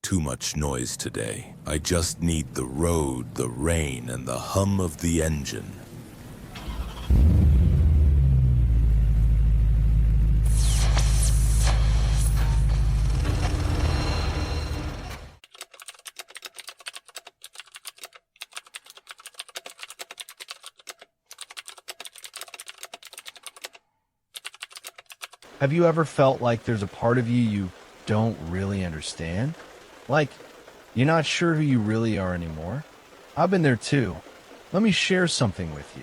too much noise today. I just need the road, the rain, and the hum of the engine. Have you ever felt like there's a part of you don't really understand? Like, you're not sure who you really are anymore? I've been there too. Let me share something with you.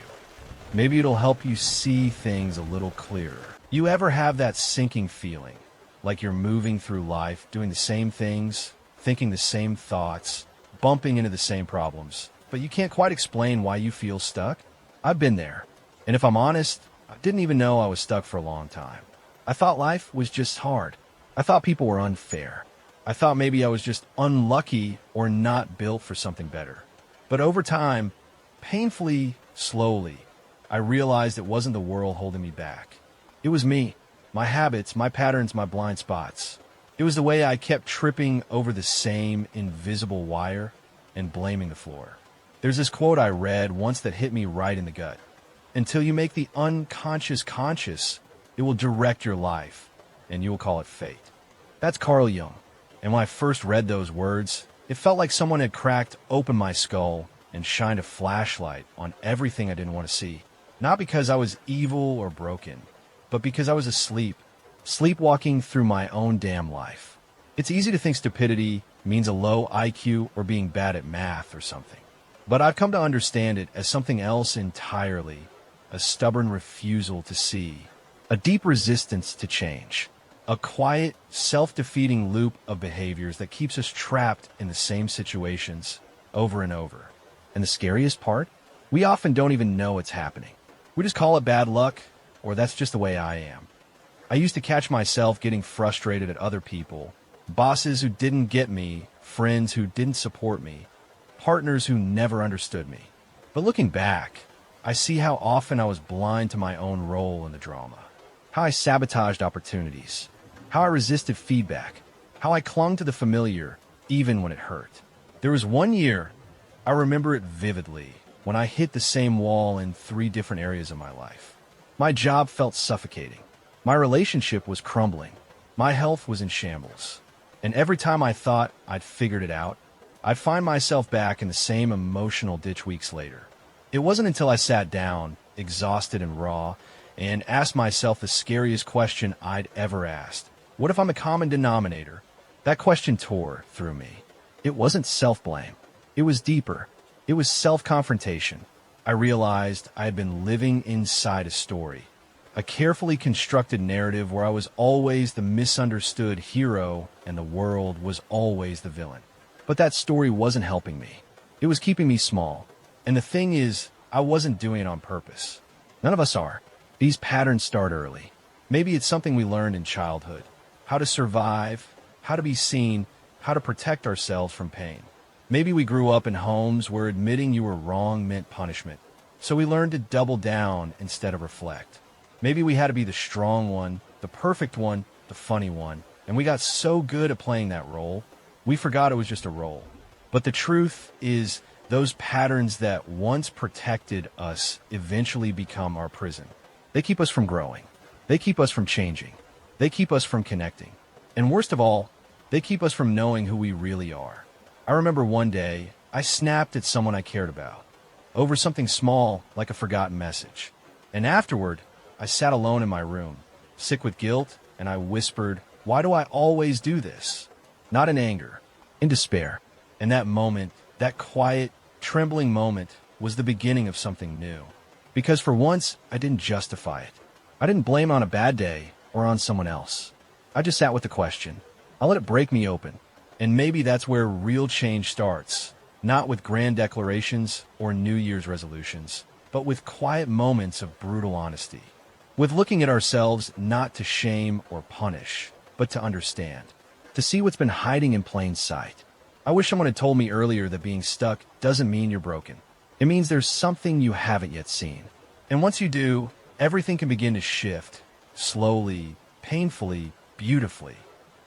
Maybe it'll help you see things a little clearer. You ever have that sinking feeling, like you're moving through life, doing the same things, thinking the same thoughts, bumping into the same problems, but you can't quite explain why you feel stuck? I've been there. And if I'm honest, I didn't even know I was stuck for a long time. I thought life was just hard. I thought people were unfair. I thought maybe I was just unlucky or not built for something better. But over time, painfully, slowly, I realized it wasn't the world holding me back. It was me, my habits, my patterns, my blind spots. It was the way I kept tripping over the same invisible wire and blaming the floor. There's this quote I read once that hit me right in the gut. Until you make the unconscious conscious, it will direct your life, and you will call it fate. That's Carl Jung. And when I first read those words, it felt like someone had cracked open my skull and shined a flashlight on everything I didn't want to see. Not because I was evil or broken, but because I was asleep, sleepwalking through my own damn life. It's easy to think stupidity means a low IQ or being bad at math or something. But I've come to understand it as something else entirely, a stubborn refusal to see, a deep resistance to change, a quiet, self-defeating loop of behaviors that keeps us trapped in the same situations over and over. And the scariest part? We often don't even know it's happening. We just call it bad luck, or that's just the way I am. I used to catch myself getting frustrated at other people, bosses who didn't get me, friends who didn't support me, partners who never understood me. But looking back, I see how often I was blind to my own role in the drama. How I sabotaged opportunities, how I resisted feedback, how I clung to the familiar even when it hurt. There was one year, I remember it vividly, when I hit the same wall in 3 different areas of my life. My job felt suffocating. My relationship was crumbling. My health was in shambles. And every time I thought I'd figured it out, I'd find myself back in the same emotional ditch weeks later. It wasn't until I sat down, exhausted and raw, and asked myself the scariest question I'd ever asked. What if I'm a common denominator? That question tore through me. It wasn't self-blame. It was deeper. It was self-confrontation. I realized I had been living inside a story, a carefully constructed narrative where I was always the misunderstood hero and the world was always the villain. But that story wasn't helping me. It was keeping me small. And the thing is, I wasn't doing it on purpose. None of us are. These patterns start early. Maybe it's something we learned in childhood. How to survive, how to be seen, how to protect ourselves from pain. Maybe we grew up in homes where admitting you were wrong meant punishment. So we learned to double down instead of reflect. Maybe we had to be the strong one, the perfect one, the funny one. And we got so good at playing that role, we forgot it was just a role. But the truth is, those patterns that once protected us eventually become our prison. They keep us from growing. They keep us from changing. They keep us from connecting. And worst of all, they keep us from knowing who we really are. I remember one day, I snapped at someone I cared about over something small like a forgotten message. And afterward, I sat alone in my room, sick with guilt, and I whispered, "Why do I always do this?" Not in anger, in despair. And that moment, that quiet, trembling moment, was the beginning of something new. Because for once, I didn't justify it. I didn't blame on a bad day or on someone else. I just sat with the question. I let it break me open. And maybe that's where real change starts. Not with grand declarations or New Year's resolutions, but with quiet moments of brutal honesty. With looking at ourselves not to shame or punish, but to understand. To see what's been hiding in plain sight. I wish someone had told me earlier that being stuck doesn't mean you're broken. It means there's something you haven't yet seen. And once you do, everything can begin to shift, slowly, painfully, beautifully.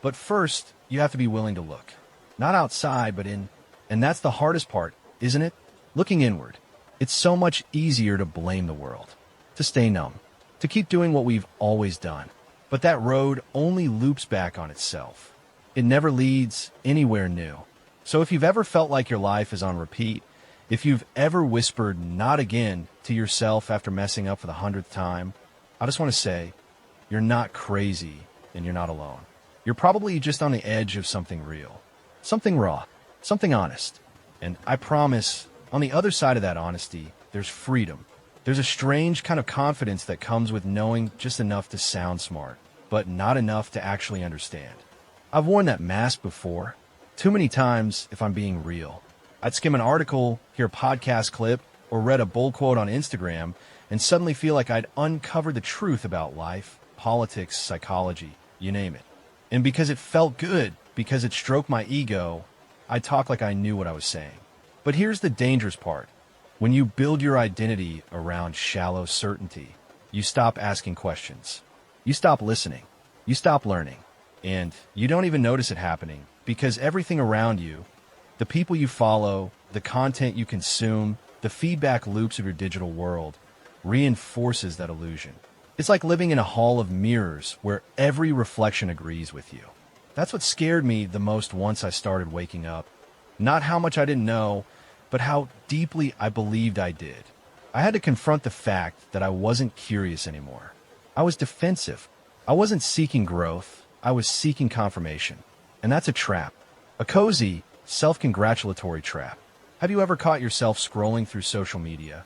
But first, you have to be willing to look. Not outside, but in. And that's the hardest part, isn't it? Looking inward. It's so much easier to blame the world, to stay numb, to keep doing what we've always done. But that road only loops back on itself. It never leads anywhere new. So if you've ever felt like your life is on repeat, if you've ever whispered "not again" to yourself after messing up for the 100th time, I just want to say, you're not crazy and you're not alone. You're probably just on the edge of something real, something raw, something honest. And I promise, on the other side of that honesty, there's freedom. There's a strange kind of confidence that comes with knowing just enough to sound smart, but not enough to actually understand. I've worn that mask before, too many times if I'm being real. I'd skim an article, hear a podcast clip, or read a bold quote on Instagram, and suddenly feel like I'd uncovered the truth about life, politics, psychology, you name it. And because it felt good, because it stroked my ego, I'd talk like I knew what I was saying. But here's the dangerous part. When you build your identity around shallow certainty, you stop asking questions. You stop listening. You stop learning. And you don't even notice it happening because everything around you, the people you follow, the content you consume, the feedback loops of your digital world, reinforces that illusion. It's like living in a hall of mirrors where every reflection agrees with you. That's what scared me the most once I started waking up. Not how much I didn't know, but how deeply I believed I did. I had to confront the fact that I wasn't curious anymore. I was defensive. I wasn't seeking growth. I was seeking confirmation. And that's a trap. A cozy, self-congratulatory trap. Have you ever caught yourself scrolling through social media?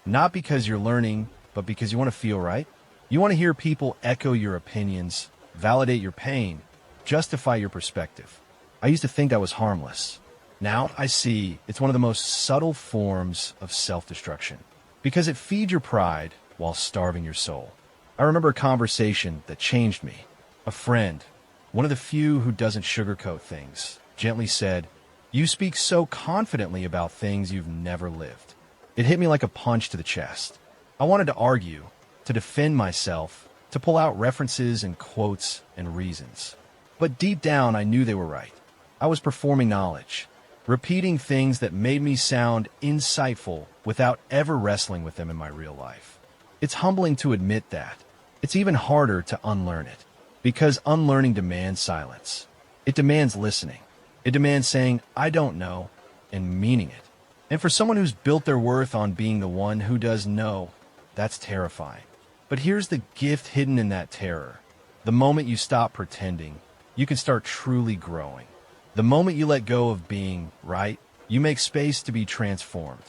Not because you're learning, but because you want to feel right? You want to hear people echo your opinions, validate your pain, justify your perspective. I used to think that was harmless. Now I see it's one of the most subtle forms of self-destruction because it feeds your pride while starving your soul. I remember a conversation that changed me. A friend, one of the few who doesn't sugarcoat things, gently said, "You speak so confidently about things you've never lived." It hit me like a punch to the chest. I wanted to argue, to defend myself, to pull out references and quotes and reasons. But deep down, I knew they were right. I was performing knowledge, repeating things that made me sound insightful without ever wrestling with them in my real life. It's humbling to admit that. It's even harder to unlearn it, because unlearning demands silence. It demands listening. It demands saying, "I don't know," and meaning it. And for someone who's built their worth on being the one who does know, that's terrifying. But here's the gift hidden in that terror. The moment you stop pretending, you can start truly growing. The moment you let go of being right, you make space to be transformed.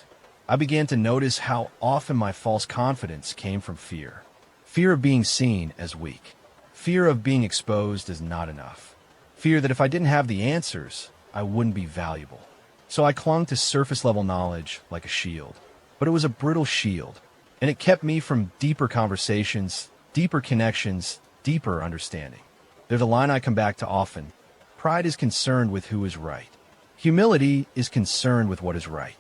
I began to notice how often my false confidence came from fear. Fear of being seen as weak. Fear of being exposed as not enough. Fear that if I didn't have the answers, I wouldn't be valuable. So I clung to surface-level knowledge like a shield. But it was a brittle shield, and it kept me from deeper conversations, deeper connections, deeper understanding. There's a line I come back to often. Pride is concerned with who is right. Humility is concerned with what is right.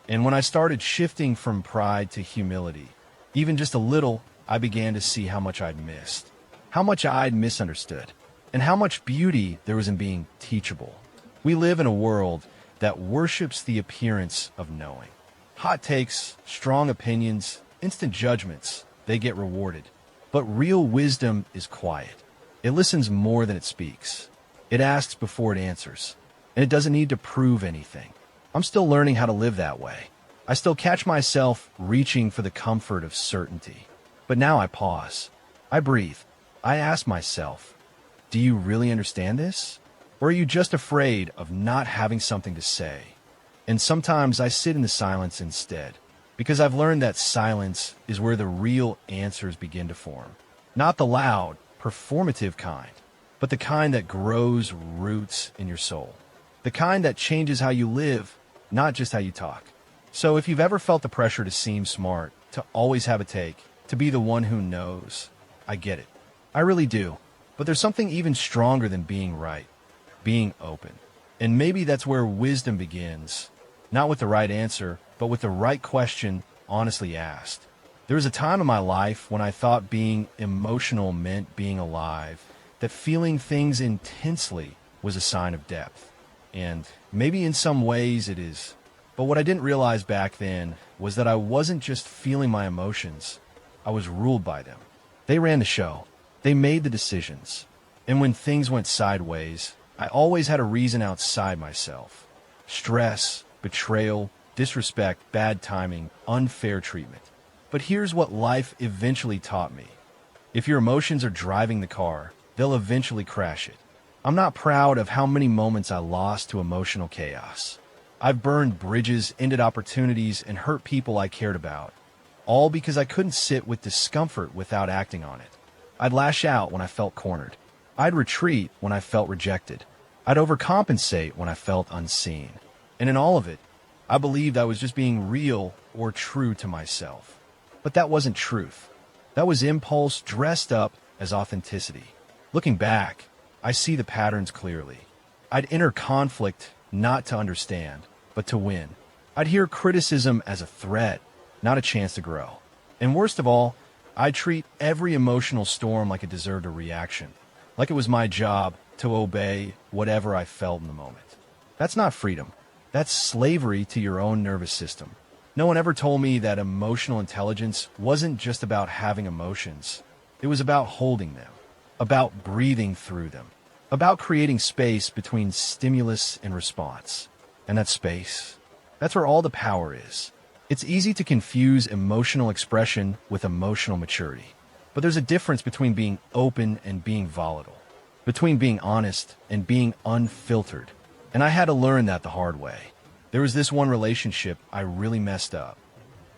And when I started shifting from pride to humility, even just a little, I began to see how much I'd missed, how much I'd misunderstood, and how much beauty there was in being teachable. We live in a world that worships the appearance of knowing. Hot takes, strong opinions, instant judgments, they get rewarded. But real wisdom is quiet. It listens more than it speaks. It asks before it answers. And it doesn't need to prove anything. I'm still learning how to live that way. I still catch myself reaching for the comfort of certainty. But now I pause. I breathe. I ask myself, do you really understand this? Or are you just afraid of not having something to say? And sometimes I sit in the silence instead, because I've learned that silence is where the real answers begin to form. Not the loud, performative kind, but the kind that grows roots in your soul. The kind that changes how you live, not just how you talk. So if you've ever felt the pressure to seem smart, to always have a take, to be the one who knows, I get it. I really do. But there's something even stronger than being right, being open. And maybe that's where wisdom begins, not with the right answer, but with the right question honestly asked. There was a time in my life when I thought being emotional meant being alive, that feeling things intensely was a sign of depth. and maybe in some ways it is. But what I didn't realize back then was that I wasn't just feeling my emotions, I was ruled by them. They ran the show, they made the decisions, and when things went sideways, I always had a reason outside myself. Stress, betrayal, disrespect, bad timing, unfair treatment. But here's what life eventually taught me. If your emotions are driving the car, they'll eventually crash it. I'm not proud of how many moments I lost to emotional chaos. I've burned bridges, ended opportunities, and hurt people I cared about, all because I couldn't sit with discomfort without acting on it. I'd lash out when I felt cornered. I'd retreat when I felt rejected. I'd overcompensate when I felt unseen. And in all of it, I believed I was just being real or true to myself. But that wasn't truth. That was impulse dressed up as authenticity. Looking back, I see the patterns clearly. I'd enter conflict not to understand, but to win. I'd hear criticism as a threat, not a chance to grow. And worst of all, I'd treat every emotional storm like it deserved a reaction, like it was my job to obey whatever I felt in the moment. That's not freedom. That's slavery to your own nervous system. No one ever told me that emotional intelligence wasn't just about having emotions. It was about holding them, about breathing through them, about creating space between stimulus and response. And that space, that's where all the power is. It's easy to confuse emotional expression with emotional maturity. But there's a difference between being open and being volatile, between being honest and being unfiltered. And I had to learn that the hard way. There was this one relationship I really messed up.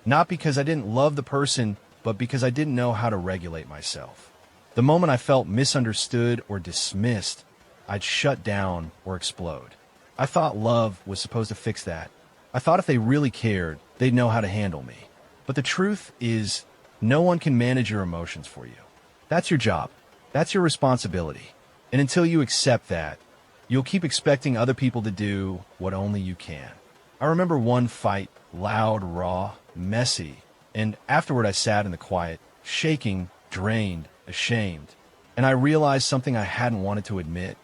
Not because I didn't love the person, but because I didn't know how to regulate myself. The moment I felt misunderstood or dismissed, I'd shut down or explode. I thought love was supposed to fix that. I thought if they really cared, they'd know how to handle me. But the truth is, no one can manage your emotions for you. That's your job. That's your responsibility. And until you accept that, you'll keep expecting other people to do what only you can. I remember one fight, loud, raw, messy, and afterward I sat in the quiet, shaking, drained, ashamed. And I realized something I hadn't wanted to admit.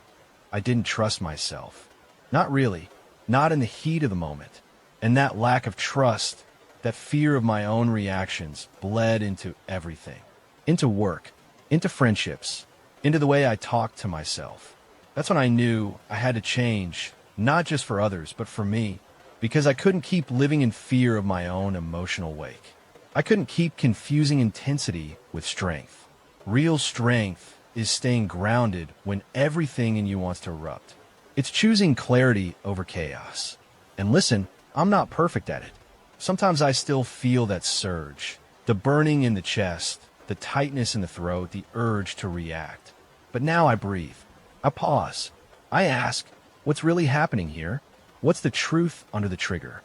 I didn't trust myself. Not really. Not in the heat of the moment. And that lack of trust, that fear of my own reactions, bled into everything. Into work, into friendships, into the way I talked to myself. That's when I knew I had to change, not just for others, but for me, because I couldn't keep living in fear of my own emotional wake. I couldn't keep confusing intensity with strength. Real strength is staying grounded when everything in you wants to erupt. It's choosing clarity over chaos. And listen, I'm not perfect at it. Sometimes I still feel that surge, the burning in the chest, the tightness in the throat, the urge to react. But now I breathe. I pause. I ask, what's really happening here? What's the truth under the trigger?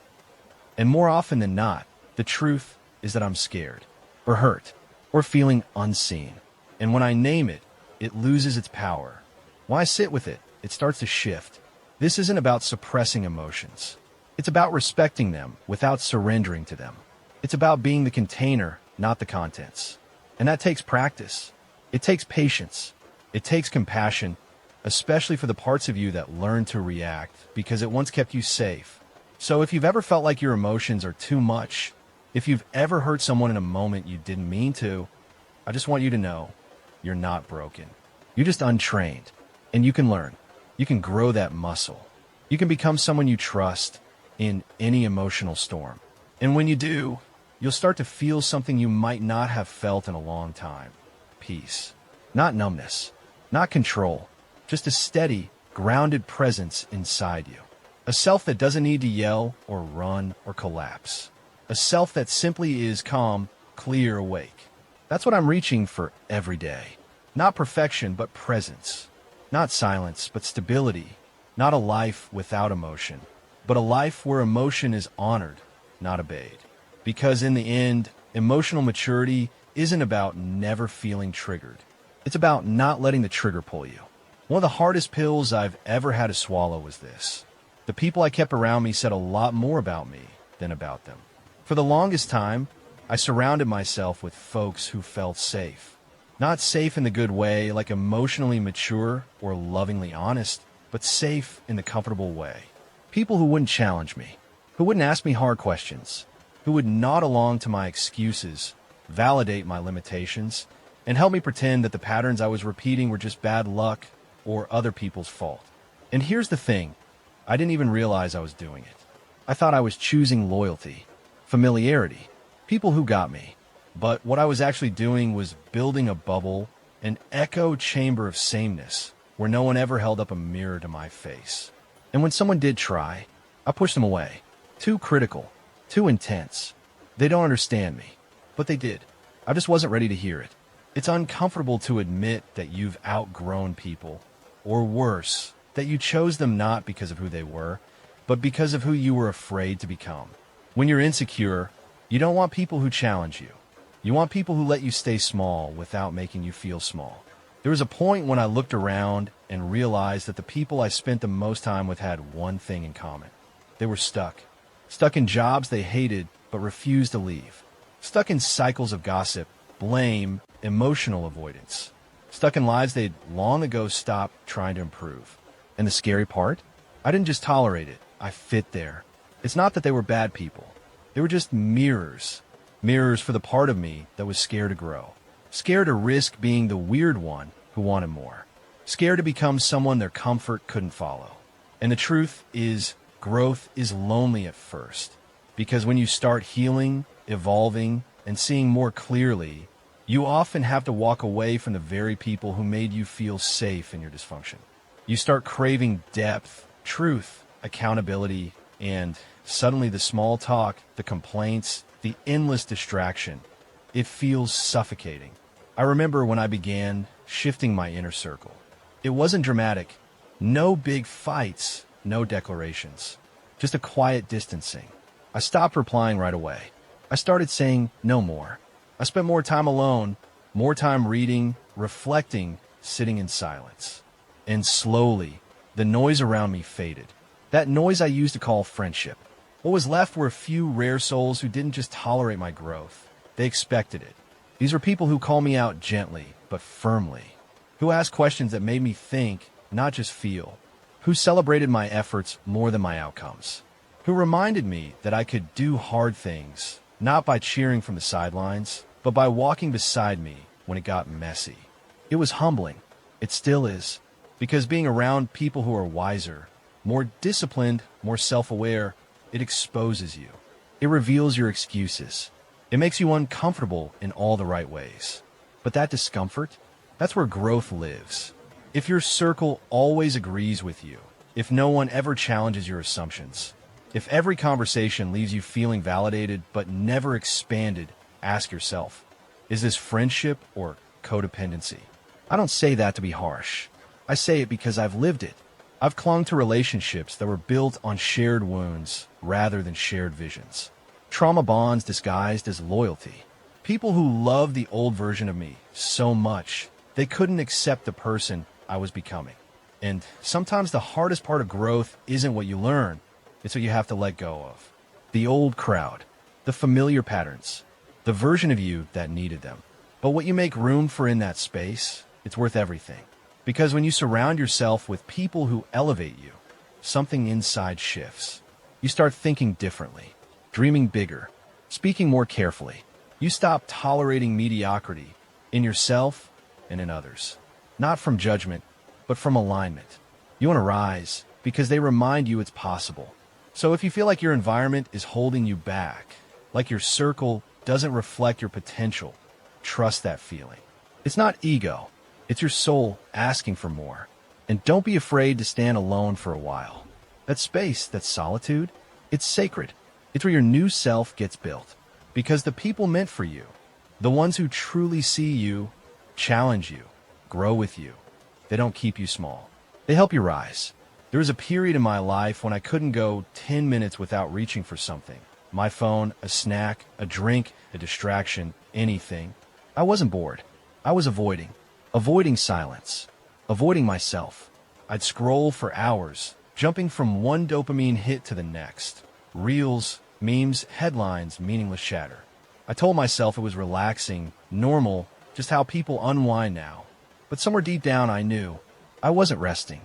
And more often than not, the truth is that I'm scared, or hurt, or feeling unseen. And when I name it, it loses its power. When I sit with it, it starts to shift. This isn't about suppressing emotions. It's about respecting them without surrendering to them. It's about being the container, not the contents. And that takes practice. It takes patience. It takes compassion, especially for the parts of you that learn to react because it once kept you safe. So if you've ever felt like your emotions are too much, if you've ever hurt someone in a moment you didn't mean to, I just want you to know you're not broken. You're just untrained. And you can learn. You can grow that muscle. You can become someone you trust in any emotional storm. And when you do, you'll start to feel something you might not have felt in a long time. Peace. Not numbness. Not control. Just a steady, grounded presence inside you. A self that doesn't need to yell or run or collapse. A self that simply is calm, clear, awake. That's what I'm reaching for every day. Not perfection, but presence. Not silence, but stability. Not a life without emotion, but a life where emotion is honored, not obeyed. Because in the end, emotional maturity isn't about never feeling triggered. It's about not letting the trigger pull you. One of the hardest pills I've ever had to swallow was this. The people I kept around me said a lot more about me than about them. For the longest time, I surrounded myself with folks who felt safe. Not safe in the good way, like emotionally mature or lovingly honest, but safe in the comfortable way. People who wouldn't challenge me, who wouldn't ask me hard questions, who would nod along to my excuses, validate my limitations, and help me pretend that the patterns I was repeating were just bad luck or other people's fault. And here's the thing, I didn't even realize I was doing it. I thought I was choosing loyalty, familiarity, people who got me. But what I was actually doing was building a bubble, an echo chamber of sameness, where no one ever held up a mirror to my face. And when someone did try, I pushed them away. Too critical, too intense. They don't understand me, but they did. I just wasn't ready to hear it. It's uncomfortable to admit that you've outgrown people, or worse, that you chose them not because of who they were, but because of who you were afraid to become. When you're insecure, you don't want people who challenge you. You want people who let you stay small without making you feel small. There was a point when I looked around and realized that the people I spent the most time with had one thing in common. They were stuck. Stuck in jobs they hated but refused to leave. Stuck in cycles of gossip, blame, emotional avoidance. Stuck in lives they'd long ago stopped trying to improve. And the scary part? I didn't just tolerate it. I fit there. It's not that they were bad people. They were just mirrors. Mirrors for the part of me that was scared to grow. Scared to risk being the weird one who wanted more. Scared to become someone their comfort couldn't follow. And the truth is, growth is lonely at first. Because when you start healing, evolving, and seeing more clearly, you often have to walk away from the very people who made you feel safe in your dysfunction. You start craving depth, truth, accountability, and suddenly the small talk, the complaints, the endless distraction, it feels suffocating. I remember when I began shifting my inner circle. It wasn't dramatic. No big fights, no declarations. Just a quiet distancing. I stopped replying right away. I started saying no more. I spent more time alone, more time reading, reflecting, sitting in silence. And slowly, the noise around me faded. That noise I used to call friendship. What was left were a few rare souls who didn't just tolerate my growth. They expected it. These were people who called me out gently, but firmly. Who asked questions that made me think, not just feel. Who celebrated my efforts more than my outcomes. Who reminded me that I could do hard things, not by cheering from the sidelines, but by walking beside me when it got messy. It was humbling. It still is. Because being around people who are wiser, more disciplined, more self-aware, it exposes you. It reveals your excuses. It makes you uncomfortable in all the right ways. But that discomfort, that's where growth lives. If your circle always agrees with you, if no one ever challenges your assumptions, if every conversation leaves you feeling validated but never expanded, ask yourself, is this friendship or codependency? I don't say that to be harsh. I say it because I've lived it. I've clung to relationships that were built on shared wounds rather than shared visions. Trauma bonds disguised as loyalty. People who loved the old version of me so much, they couldn't accept the person I was becoming. And sometimes the hardest part of growth isn't what you learn, it's what you have to let go of. The old crowd, the familiar patterns, the version of you that needed them. But what you make room for in that space, it's worth everything. Because when you surround yourself with people who elevate you, something inside shifts. You start thinking differently, dreaming bigger, speaking more carefully. You stop tolerating mediocrity in yourself and in others. Not from judgment, but from alignment. You want to rise because they remind you it's possible. So if you feel like your environment is holding you back, like your circle doesn't reflect your potential, trust that feeling. It's not ego. It's your soul asking for more. And don't be afraid to stand alone for a while. That space, that solitude, it's sacred. It's where your new self gets built. Because the people meant for you, the ones who truly see you, challenge you, grow with you, they don't keep you small. They help you rise. There was a period in my life when I couldn't go 10 minutes without reaching for something. My phone, a snack, a drink, a distraction, anything. I wasn't bored. I was avoiding silence, avoiding myself. I'd scroll for hours, jumping from one dopamine hit to the next. Reels, memes, headlines, meaningless chatter. I told myself it was relaxing, normal, just how people unwind now. But somewhere deep down I knew I wasn't resting.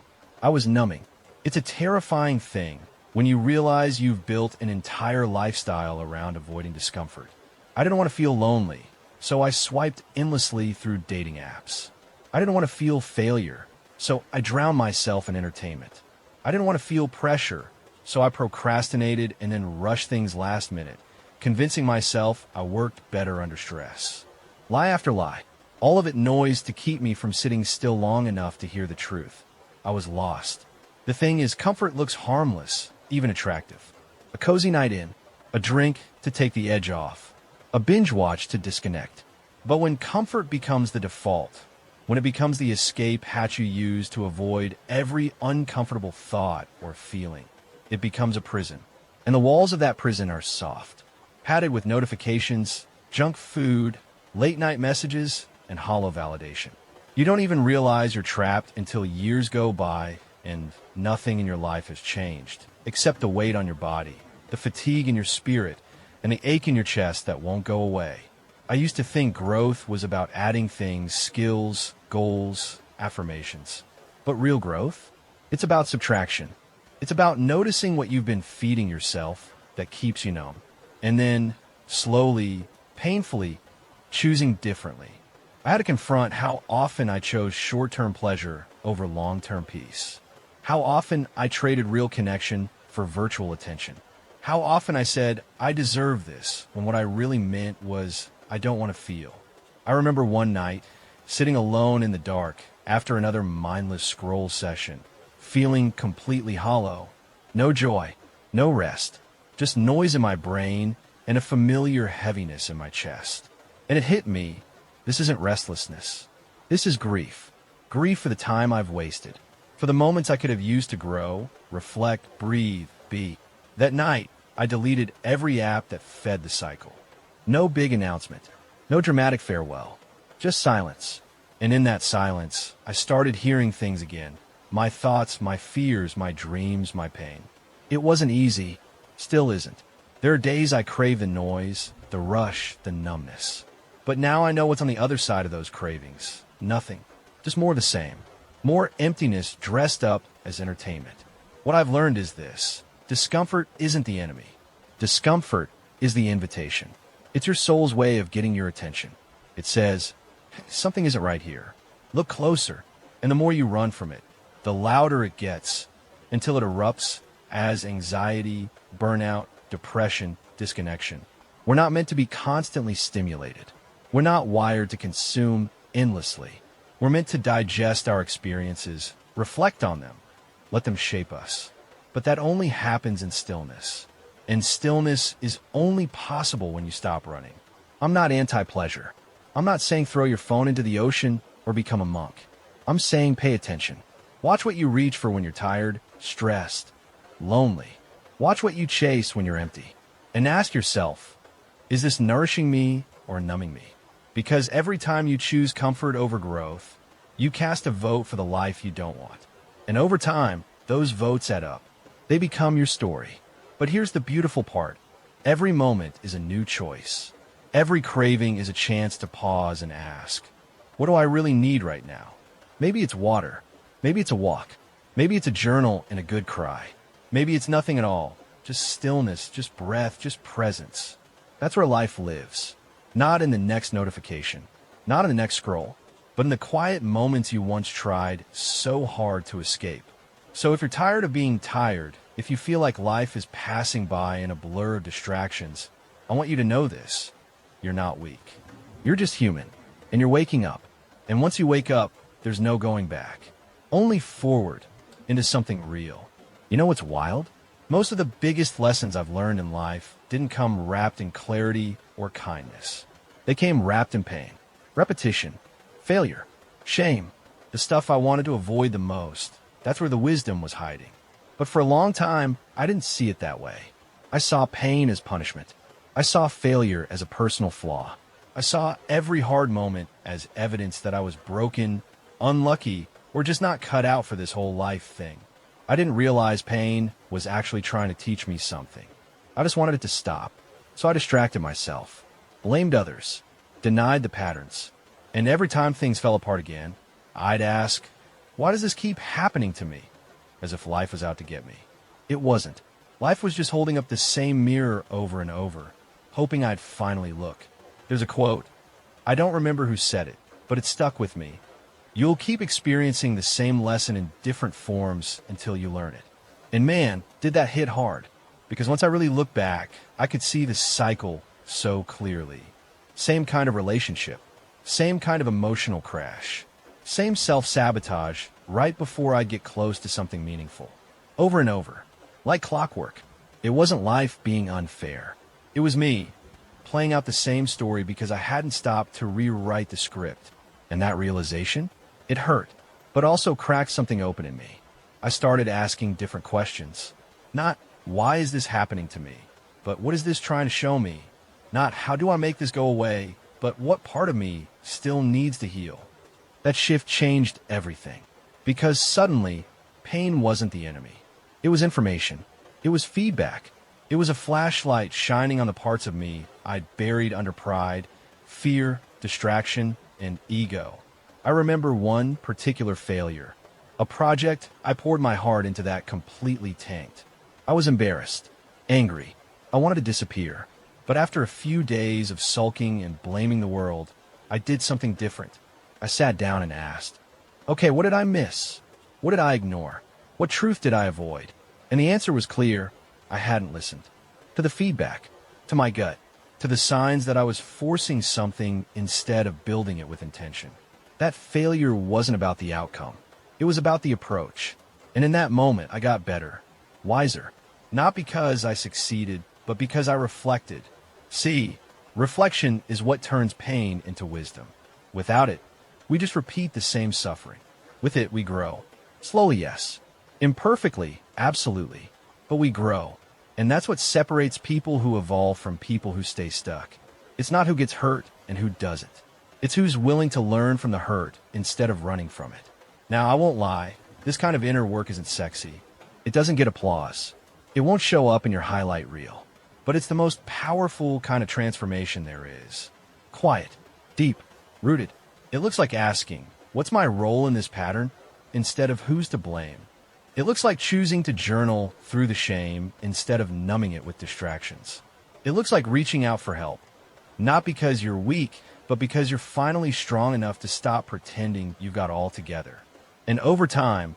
I was numbing. It's a terrifying thing when you realize you've built an entire lifestyle around avoiding discomfort. I didn't want to feel lonely, so I swiped endlessly through dating apps. I didn't want to feel failure, so I drowned myself in entertainment. I didn't want to feel pressure, so I procrastinated and then rushed things last minute, convincing myself I worked better under stress. Lie after lie, all of it noise to keep me from sitting still long enough to hear the truth. I was lost. The thing is, comfort looks harmless, even attractive. A cozy night in, a drink to take the edge off, a binge watch to disconnect. But when comfort becomes the default, when it becomes the escape hatch you use to avoid every uncomfortable thought or feeling, it becomes a prison. And the walls of that prison are soft, padded with notifications, junk food, late-night messages, and hollow validation. You don't even realize you're trapped until years go by and nothing in your life has changed, except the weight on your body, the fatigue in your spirit, and the ache in your chest that won't go away. I used to think growth was about adding things, skills, goals, affirmations. But real growth? It's about subtraction. It's about noticing what you've been feeding yourself that keeps you numb, and then, slowly, painfully, choosing differently. I had to confront how often I chose short-term pleasure over long-term peace. How often I traded real connection for virtual attention. How often I said, I deserve this, when what I really meant was, I don't want to feel. I remember one night, sitting alone in the dark after another mindless scroll session, feeling completely hollow. No joy, no rest, just noise in my brain and a familiar heaviness in my chest. And it hit me, this isn't restlessness. This is grief. Grief for the time I've wasted. For the moments I could have used to grow, reflect, breathe, be. That night, I deleted every app that fed the cycle. No big announcement, no dramatic farewell, just silence. And in that silence, I started hearing things again. My thoughts, my fears, my dreams, my pain. It wasn't easy, still isn't. There are days I crave the noise, the rush, the numbness. But now I know what's on the other side of those cravings. Nothing. Just more of the same. More emptiness dressed up as entertainment. What I've learned is this. Discomfort isn't the enemy. Discomfort is the invitation. It's your soul's way of getting your attention. It says, something isn't right here. Look closer. And the more you run from it, the louder it gets, until it erupts as anxiety, burnout, depression, disconnection. We're not meant to be constantly stimulated. We're not wired to consume endlessly. We're meant to digest our experiences, reflect on them, let them shape us. But that only happens in stillness. And stillness is only possible when you stop running. I'm not anti-pleasure. I'm not saying throw your phone into the ocean or become a monk. I'm saying pay attention. Watch what you reach for when you're tired, stressed, lonely. Watch what you chase when you're empty. And ask yourself, is this nourishing me or numbing me? Because every time you choose comfort over growth, you cast a vote for the life you don't want. And over time, those votes add up. They become your story. But here's the beautiful part. Every moment is a new choice. Every craving is a chance to pause and ask, what do I really need right now? Maybe it's water. Maybe it's a walk. Maybe it's a journal and a good cry. Maybe it's nothing at all. Just stillness, just breath, just presence. That's where life lives. Not in the next notification, not in the next scroll, but in the quiet moments you once tried so hard to escape. So if you're tired of being tired, if you feel like life is passing by in a blur of distractions, I want you to know this. You're not weak. You're just human, and you're waking up. And once you wake up, there's no going back. Only forward into something real. You know what's wild? Most of the biggest lessons I've learned in life didn't come wrapped in clarity or kindness. They came wrapped in pain, repetition, failure, shame, the stuff I wanted to avoid the most. That's where the wisdom was hiding. But for a long time, I didn't see it that way. I saw pain as punishment. I saw failure as a personal flaw. I saw every hard moment as evidence that I was broken, unlucky, or just not cut out for this whole life thing. I didn't realize pain was actually trying to teach me something. I just wanted it to stop. So I distracted myself, blamed others, denied the patterns. And every time things fell apart again, I'd ask, why does this keep happening to me? as if life was out to get me. It wasn't. Life was just holding up the same mirror over and over, hoping I'd finally look. There's a quote. I don't remember who said it, but it stuck with me. You'll keep experiencing the same lesson in different forms until you learn it. And man, did that hit hard. Because once I really looked back, I could see the cycle so clearly. Same kind of relationship, same kind of emotional crash, same self-sabotage right before I'd get close to something meaningful. Over and over, like clockwork. It wasn't life being unfair. It was me, playing out the same story because I hadn't stopped to rewrite the script. And that realization, it hurt, but also cracked something open in me. I started asking different questions. Not, why is this happening to me? But what is this trying to show me? Not, how do I make this go away? But what part of me still needs to heal? That shift changed everything. Because suddenly, pain wasn't the enemy. It was information. It was feedback. It was a flashlight shining on the parts of me I'd buried under pride, fear, distraction, and ego. I remember one particular failure. A project I poured my heart into that completely tanked. I was embarrassed, angry. I wanted to disappear. But after a few days of sulking and blaming the world, I did something different. I sat down and asked, okay, what did I miss? What did I ignore? What truth did I avoid? And the answer was clear. I hadn't listened. To the feedback, to my gut, to the signs that I was forcing something instead of building it with intention. That failure wasn't about the outcome. It was about the approach. And in that moment, I got better, wiser. Not because I succeeded, but because I reflected. See, reflection is what turns pain into wisdom. Without it, we just repeat the same suffering. With it, we grow. Slowly, yes. Imperfectly, absolutely. But we grow. And that's what separates people who evolve from people who stay stuck. It's not who gets hurt and who doesn't. It's who's willing to learn from the hurt instead of running from it. Now, I won't lie. This kind of inner work isn't sexy. It doesn't get applause. It won't show up in your highlight reel. But it's the most powerful kind of transformation there is. Quiet, deep, rooted. It looks like asking, what's my role in this pattern? Instead of who's to blame. It looks like choosing to journal through the shame instead of numbing it with distractions. It looks like reaching out for help. Not because you're weak, but because you're finally strong enough to stop pretending you've got all together. And over time,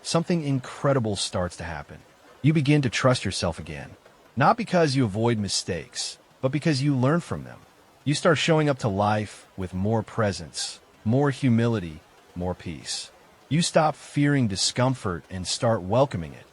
something incredible starts to happen. You begin to trust yourself again. Not because you avoid mistakes, but because you learn from them. You start showing up to life with more presence, more humility, more peace. You stop fearing discomfort and start welcoming it.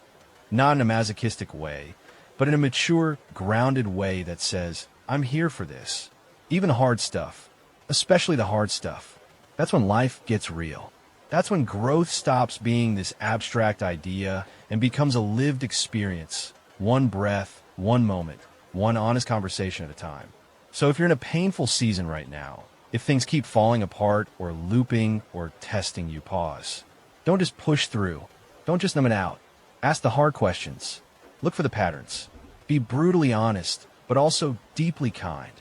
Not in a masochistic way, but in a mature, grounded way that says, I'm here for this. Even hard stuff, especially the hard stuff. That's when life gets real. That's when growth stops being this abstract idea and becomes a lived experience. One breath, one moment, one honest conversation at a time. So if you're in a painful season right now, if things keep falling apart or looping or testing you, pause. Don't just push through. Don't just numb it out. Ask the hard questions. Look for the patterns. Be brutally honest, but also deeply kind.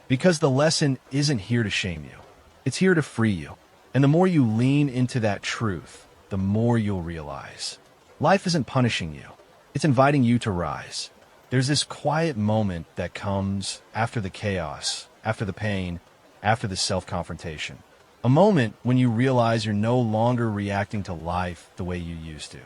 Because the lesson isn't here to shame you. It's here to free you. And the more you lean into that truth, the more you'll realize. Life isn't punishing you. It's inviting you to rise. There's this quiet moment that comes after the chaos, after the pain, after the self-confrontation. A moment when you realize you're no longer reacting to life the way you used to.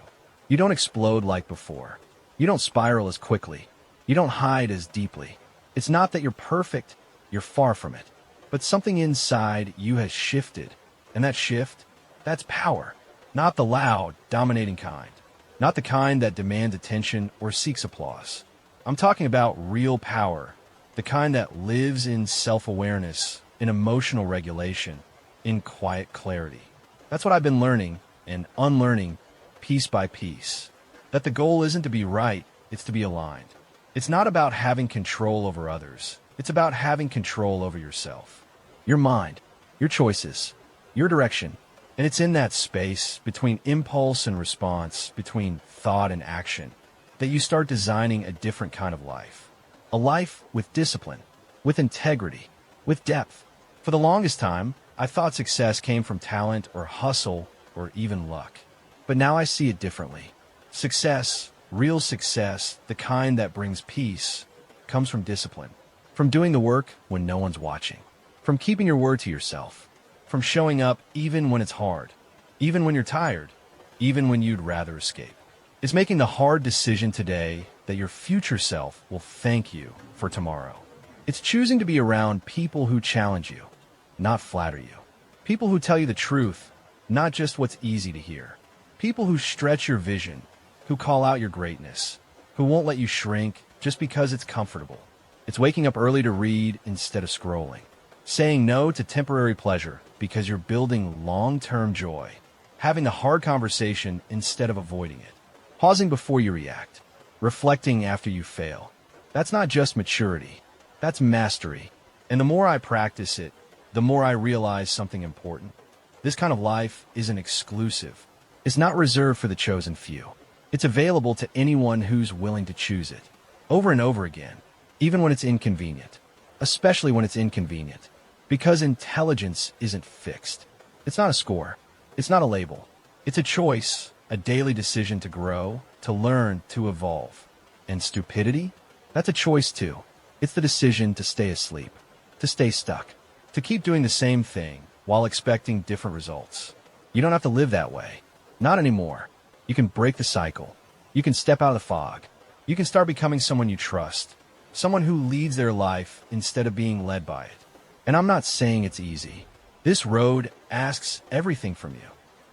You don't explode like before. You don't spiral as quickly. You don't hide as deeply. It's not that you're perfect, you're far from it. But something inside you has shifted. And that shift, that's power. Not the loud, dominating kind. Not the kind that demands attention or seeks applause. I'm talking about real power. The kind that lives in self-awareness, in emotional regulation, in quiet clarity. That's what I've been learning and unlearning piece by piece. That the goal isn't to be right, it's to be aligned. It's not about having control over others. It's about having control over yourself. Your mind, your choices, your direction. And it's in that space between impulse and response, between thought and action, that you start designing a different kind of life. A life with discipline, with integrity, with depth. For the longest time, I thought success came from talent or hustle or even luck. But now I see it differently. Success, real success, the kind that brings peace, comes from discipline, from doing the work when no one's watching, from keeping your word to yourself, from showing up even when it's hard, even when you're tired, even when you'd rather escape. It's making the hard decision today that your future self will thank you for tomorrow. It's choosing to be around people who challenge you, not flatter you. People who tell you the truth, not just what's easy to hear. People who stretch your vision, who call out your greatness, who won't let you shrink just because it's comfortable. It's waking up early to read instead of scrolling. Saying no to temporary pleasure because you're building long-term joy. Having the hard conversation instead of avoiding it. Pausing before you react. Reflecting after you fail. That's not just maturity. That's mastery. And the more I practice it, the more I realize something important. This kind of life isn't exclusive. It's not reserved for the chosen few. It's available to anyone who's willing to choose it. Over and over again, even when it's inconvenient. Especially when it's inconvenient. Because intelligence isn't fixed. It's not a score. It's not a label. It's a choice, a daily decision to grow, to learn, to evolve. And stupidity? That's a choice too. It's the decision to stay asleep, to stay stuck, to keep doing the same thing while expecting different results. You don't have to live that way. Not anymore. You can break the cycle. You can step out of the fog. You can start becoming someone you trust. Someone who leads their life instead of being led by it. And I'm not saying it's easy. This road asks everything from you.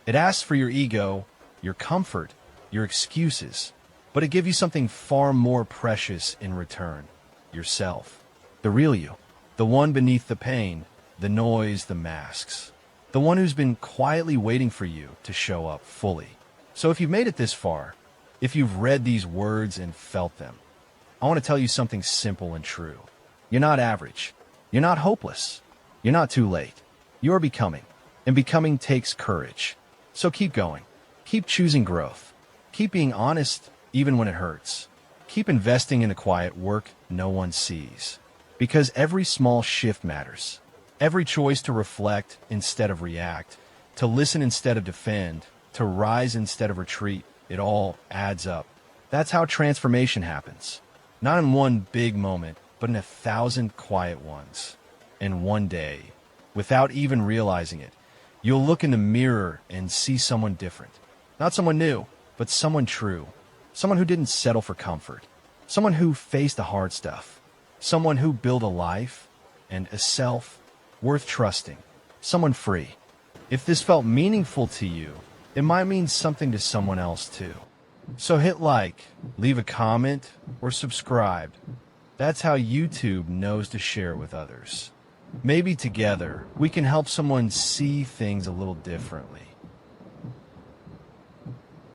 It asks for your ego, your comfort, your excuses. But it gives you something far more precious in return. Yourself. The real you. The one beneath the pain, the noise, the masks. The one who's been quietly waiting for you to show up fully. So if you've made it this far, if you've read these words and felt them, I want to tell you something simple and true. You're not average. You're not hopeless. You're not too late. You're becoming. And becoming takes courage. So keep going. Keep choosing growth. Keep being honest even when it hurts. Keep investing in the quiet work no one sees. Because every small shift matters. Every choice to reflect instead of react, to listen instead of defend, to rise instead of retreat, it all adds up. That's how transformation happens. Not in one big moment, but in 1,000 quiet ones. And one day, without even realizing it, you'll look in the mirror and see someone different. Not someone new, but someone true. Someone who didn't settle for comfort. Someone who faced the hard stuff. Someone who built a life and a self worth trusting. Someone free. If this felt meaningful to you, it might mean something to someone else too. So hit like, leave a comment, or subscribe. That's how YouTube knows to share it with others. Maybe together, we can help someone see things a little differently.